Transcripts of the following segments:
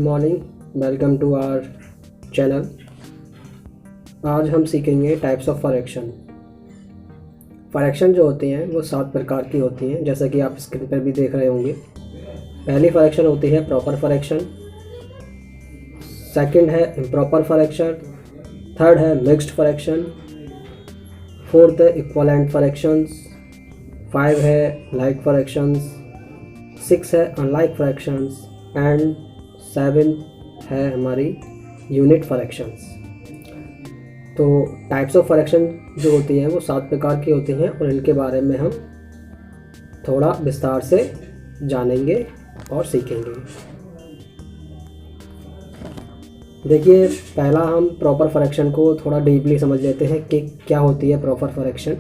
Morning, welcome to our channel. आज हम सीखेंगे टाइप्स ऑफ फ्रैक्शन। फ्रैक्शन जो होती हैं वो 7 प्रकार की होती हैं, जैसा कि आप स्क्रीन पर भी देख रहे होंगे। पहली फ्रैक्शन होती है प्रॉपर फ्रैक्शन, सेकंड है इम्प्रॉपर फ्रैक्शन, थर्ड है मिक्स्ड फ्रैक्शन, फोर्थ है इक्विवेलेंट फ्रैक्शंस, 5 है लाइक फ्रैक्शंस, 6 है अनलाइक फ्रैक्शंस एंड 7 है हमारी यूनिट फ्रैक्शंस। तो टाइप्स ऑफ फ्रैक्शन जो होती हैं वो 7 प्रकार की होती हैं और इनके बारे में हम थोड़ा विस्तार से जानेंगे और सीखेंगे। देखिए, पहला हम प्रॉपर फ्रैक्शन को थोड़ा डीपली समझ लेते हैं कि क्या होती है proper fraction.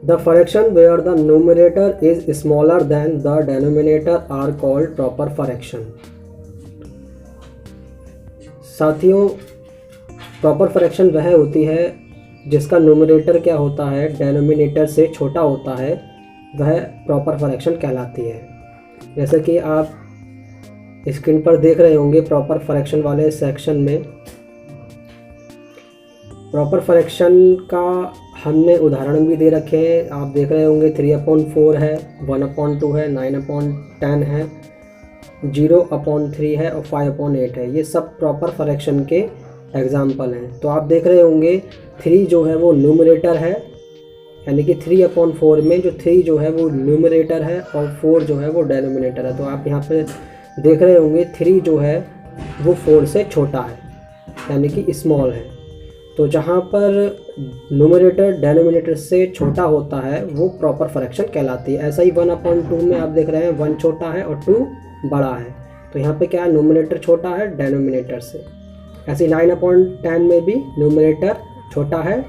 The fraction where the numerator is smaller than the denominator are called proper fraction। साथियों, प्रॉपर फ्रैक्शन वह होती है जिसका न्यूमरेटर क्या होता है, डेनोमिनेटर से छोटा होता है, वह प्रॉपर फ्रैक्शन कहलाती है। जैसे कि आप स्क्रीन पर देख रहे होंगे प्रॉपर फ्रैक्शन वाले सेक्शन में प्रॉपर फ्रैक्शन का हमने उदाहरण भी दे रखे हैं। आप देख रहे होंगे 3/4 है, 1/2 है, 9/10 है, 0/3 है और 5/8 है। ये सब प्रॉपर फ्रैक्शन के एग्जाम्पल हैं। तो आप देख रहे होंगे 3 जो है वो न्यूमरेटर है, यानी कि 3/4 में जो 3 जो है वो न्यूमरेटर है और 4 जो है वो डेनोमिनेटर है। तो आप यहाँ पे देख रहे होंगे 3 जो है वो 4 से छोटा है, यानी कि स्मॉल है। तो जहाँ पर न्यूमरेटर डेनोमिनेटर से छोटा होता है वो प्रॉपर फ्रैक्शन कहलाती है। ऐसा ही 1/2 में आप देख रहे हैं 1 छोटा है और 2 बड़ा है। तो यहाँ पे क्या है, न्यूमरेटर छोटा है डेनोमिनेटर से। ऐसे 9/10 में भी न्यूमरेटर छोटा है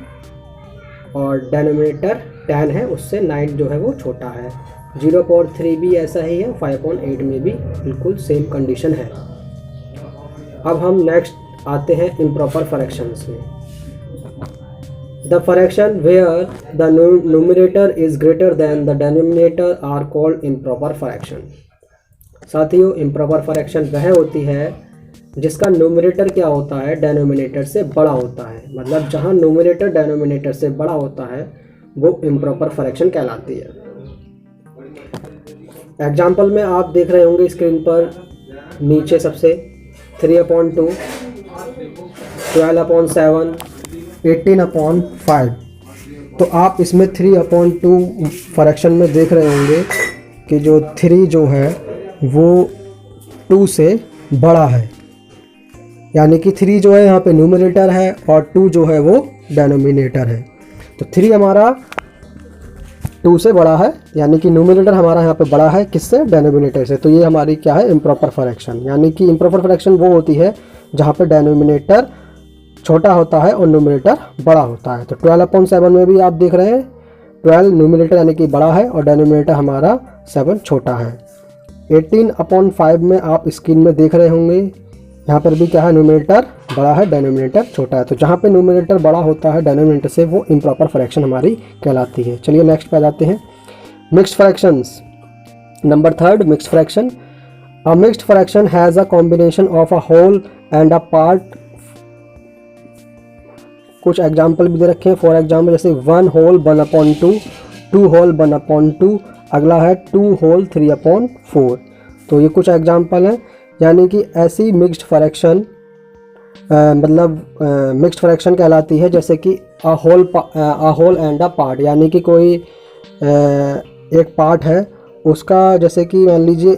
और डेनोमिनेटर 10 है, उससे 9 जो है वो छोटा है। 0/3 भी ऐसा ही है, 5/8 में भी बिल्कुल सेम कंडीशन है। अब हम नेक्स्ट आते हैं इम्प्रॉपर फ्रैक्शंस में। The fraction where the numerator is greater than the denominator are called improper fraction। साथियों, improper fraction वह होती है जिसका न्यूमरेटर क्या होता है, डेनोमिनेटर से बड़ा होता है। मतलब जहाँ न्यूमरेटर डेनोमिनेटर से बड़ा होता है वो इम्प्रॉपर फ्रैक्शन कहलाती है। एग्जाम्पल में आप देख रहे होंगे स्क्रीन पर नीचे सबसे 3/2, 12/7, 18/5। तो आप इसमें 3/2 फ्रैक्शन में देख रहे होंगे कि जो 3 जो है वो 2 से बड़ा है, यानी कि 3 जो है यहाँ पे न्यूमरेटर है और 2 जो है वो डेनोमिनेटर है। तो 3 हमारा 2 से बड़ा है, यानी कि न्यूमरेटर हमारा यहाँ पे बड़ा है, किससे, डेनोमिनेटर से। तो ये हमारी क्या है, इम्प्रॉपर फ्रैक्शन। यानी कि इम्प्रॉपर फ्रैक्शन वो होती है जहाँ पे डेनोमिनेटर छोटा होता है और न्यूमरेटर बड़ा होता है। तो 12/7 में भी आप देख रहे हैं 12 न्यूमरेटर यानी कि बड़ा है और डेनोमिनेटर हमारा 7 छोटा है। 18/5 में आप स्क्रीन में देख रहे होंगे, यहाँ पर भी क्या है, न्यूमरेटर बड़ा है, डेनोमिनेटर छोटा है। तो जहाँ पे न्यूमरेटर बड़ा होता है डेनोमिनेटर से, वो इम्प्रॉपर फ्रैक्शन हमारी कहलाती है। चलिए नेक्स्ट पे आ जाते हैं, mixed fractions. Number 3, mixed fraction. A mixed fraction has a combination of a whole and a part. कुछ एग्जाम्पल भी दे रखे हैं। फॉर एग्जाम्पल जैसे 1 होल 1/2, 2 होल 1/2, अगला है 2 होल 3/4। तो ये कुछ एग्जाम्पल हैं। यानी कि ऐसी मिक्स्ड फ्रैक्शन मतलब मिक्स्ड फ्रैक्शन कहलाती है जैसे कि a whole and a part. यानी कि कोई एक पार्ट है, उसका जैसे कि मान लीजिए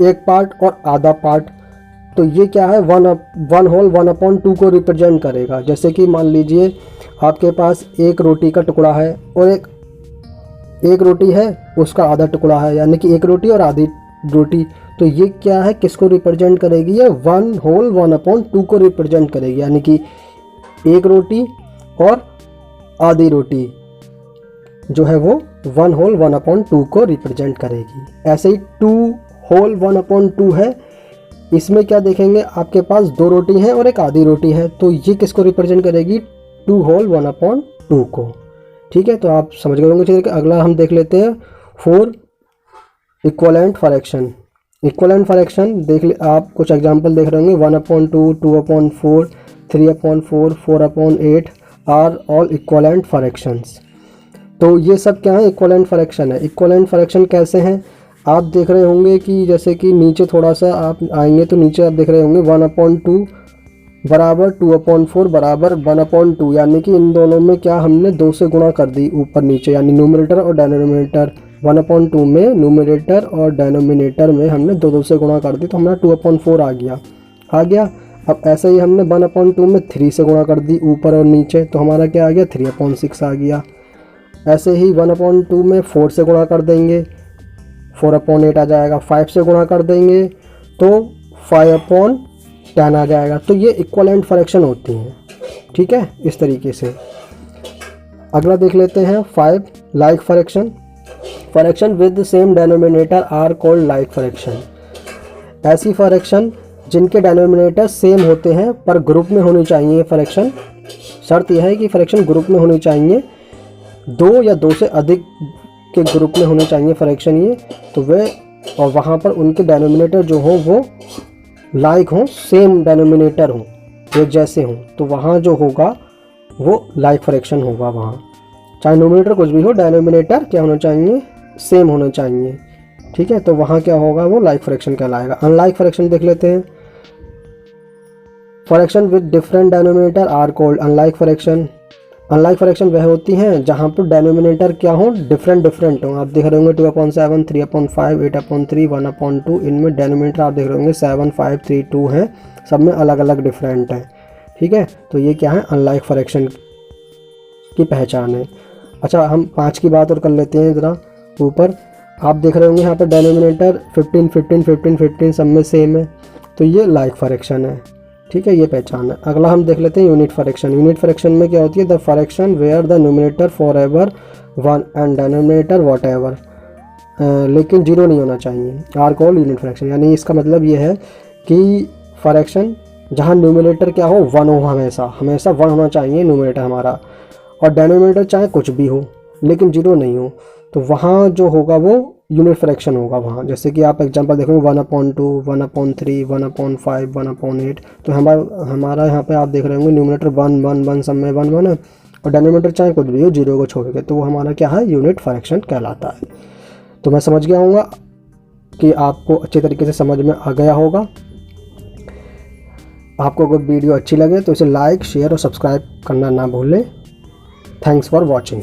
एक पार्ट और आधा पार्ट। तो ये क्या है, 1 होल 1/2 को रिप्रेजेंट करेगा। जैसे कि मान लीजिए आपके पास एक रोटी का टुकड़ा है और एक रोटी है, उसका आधा टुकड़ा है, यानी कि एक रोटी और आधी रोटी। तो ये क्या है, किसको रिप्रेजेंट करेगी, ये 1 होल 1/2 को रिप्रेजेंट करेगी। यानी कि एक रोटी और आधी रोटी जो है वो 1 होल 1/2 को रिप्रेजेंट करेगी। ऐसे ही 2 होल 1/2 है, इसमें क्या देखेंगे, आपके पास 2 रोटी हैं और एक आधी रोटी है। तो ये किसको रिप्रेजेंट करेगी, 2 होल 1/2 को। ठीक है, तो आप समझ गए होंगे। ठीक है, अगला हम देख लेते हैं 4 इक्विवेलेंट फ्रैक्शन। इक्वलेंट फ्रैक्शन देख ले, आप कुछ एग्जांपल देख रहे होंगे, 1/2, 2/4, 3/4, 4/8 आर ऑल इक्वलेंट फ्रैक्शंस। तो ये सब क्या है, इक्वलेंट फ्रैक्शन है। इक्वलेंट फ्रैक्शन कैसे हैं, आप देख रहे होंगे कि जैसे कि नीचे थोड़ा सा आप आएंगे तो नीचे आप देख रहे होंगे 1/2 बराबर 2/4 बराबर 1/2, यानी कि इन दोनों में क्या हमने 2 से गुणा कर दी ऊपर नीचे, यानी न्यूमरेटर और डिनोमिनेटर। 1/2 में न्यूमरेटर और डिनोमिनेटर में हमने 2 से गुणा कर दी तो हमारा 2/4 आ गया। अब ऐसे ही हमने 1/2 में 3 से गुणा कर दी ऊपर और नीचे तो हमारा क्या आ गया, 3/6 आ गया। ऐसे ही 1/2 में 4 से गुणा कर देंगे, 4/8 आ जाएगा। 5 से गुणा कर देंगे तो 5/10 आ जाएगा। तो ये इक्वलेंट फ्रैक्शन होती हैं, ठीक है, इस तरीके से। अगला देख लेते हैं 5 like fraction. Fraction with the same denominator are called like fraction. ऐसी फ्रैक्शन जिनके डिनोमिनेटर सेम होते हैं पर ग्रुप में होनी चाहिए फ्रैक्शन। शर्त यह है कि फ्रैक्शन ग्रुप में होनी चाहिए, 2 या 2 से अधिक के ग्रुप में होने चाहिए फ्रैक्शन ये, तो वे और वहाँ पर उनके डिनोमिनेटर जो हो वो लाइक हों, सेम डिनोमिनेटर हों, एक जैसे हों, तो वहाँ जो होगा वो लाइक फ्रैक्शन होगा। वहाँ चाहे न्यूमरेटर कुछ भी हो, डिनोमिनेटर क्या होना चाहिए, सेम होना चाहिए, ठीक है, तो वहाँ क्या होगा, वो लाइक फ्रैक्शन कहलाएगा। अनलाइक फ्रैक्शन देख लेते हैं। Fraction with different denominator are called unlike fraction. Unlike fraction वह होती हैं जहाँ पर डिनोमिनेटर क्या हो, डिफरेंट हो। आप देख रहे होंगे 2/7, 3/5, 8/3, 1/2, इनमें डिनोमिनेटर आप देख रहे होंगे 7, 5, 3, 2 हैं, सब में अलग अलग डिफरेंट है, ठीक है। तो ये क्या है, अनलाइक फ्रैक्शन की पहचान है। अच्छा, हम 5 की बात और कर लेते हैं ज़रा। ऊपर आप देख रहे होंगे यहाँ पर डिनोमिनेटर 15, 15, 15, 15 सब में सेम है, तो ये लाइक फ्रैक्शन है, ठीक है, ये पहचान है। अगला हम देख लेते हैं यूनिट फ्रैक्शन। यूनिट फ्रैक्शन में क्या होती है, the fraction where the numerator forever 1 and denominator whatever, लेकिन 0 नहीं होना चाहिए, आर कॉल्ड यूनिट फ्रैक्शन। यानी इसका मतलब ये है कि फ्रैक्शन जहाँ न्यूमरेटर क्या हो, 1 हो, हमेशा 1 होना चाहिए न्यूमरेटर हमारा, और डिनोमिनेटर चाहे कुछ भी हो लेकिन 0 नहीं हो, तो वहाँ जो होगा वो यूनिट फ्रैक्शन होगा वहाँ। जैसे कि आप एग्जांपल देखोगे 1/2, 1/3, 1/5, 1/8, तो हमारा यहाँ पे आप देख रहे होंगे न्यूमरेटर 1, 1, 1 सब में 1, 1 है, और डिनोमिनेटर चाहे कुछ भी हो, 0 को छोड़ के, तो वो हमारा क्या है, यूनिट फ्रैक्शन कहलाता है। तो मैं समझ गया हूँगा कि आपको अच्छे तरीके से समझ में आ गया होगा। आपको अगर वीडियो अच्छी लगे तो इसे लाइक, शेयर और सब्सक्राइब करना ना भूलें। Thanks for watching.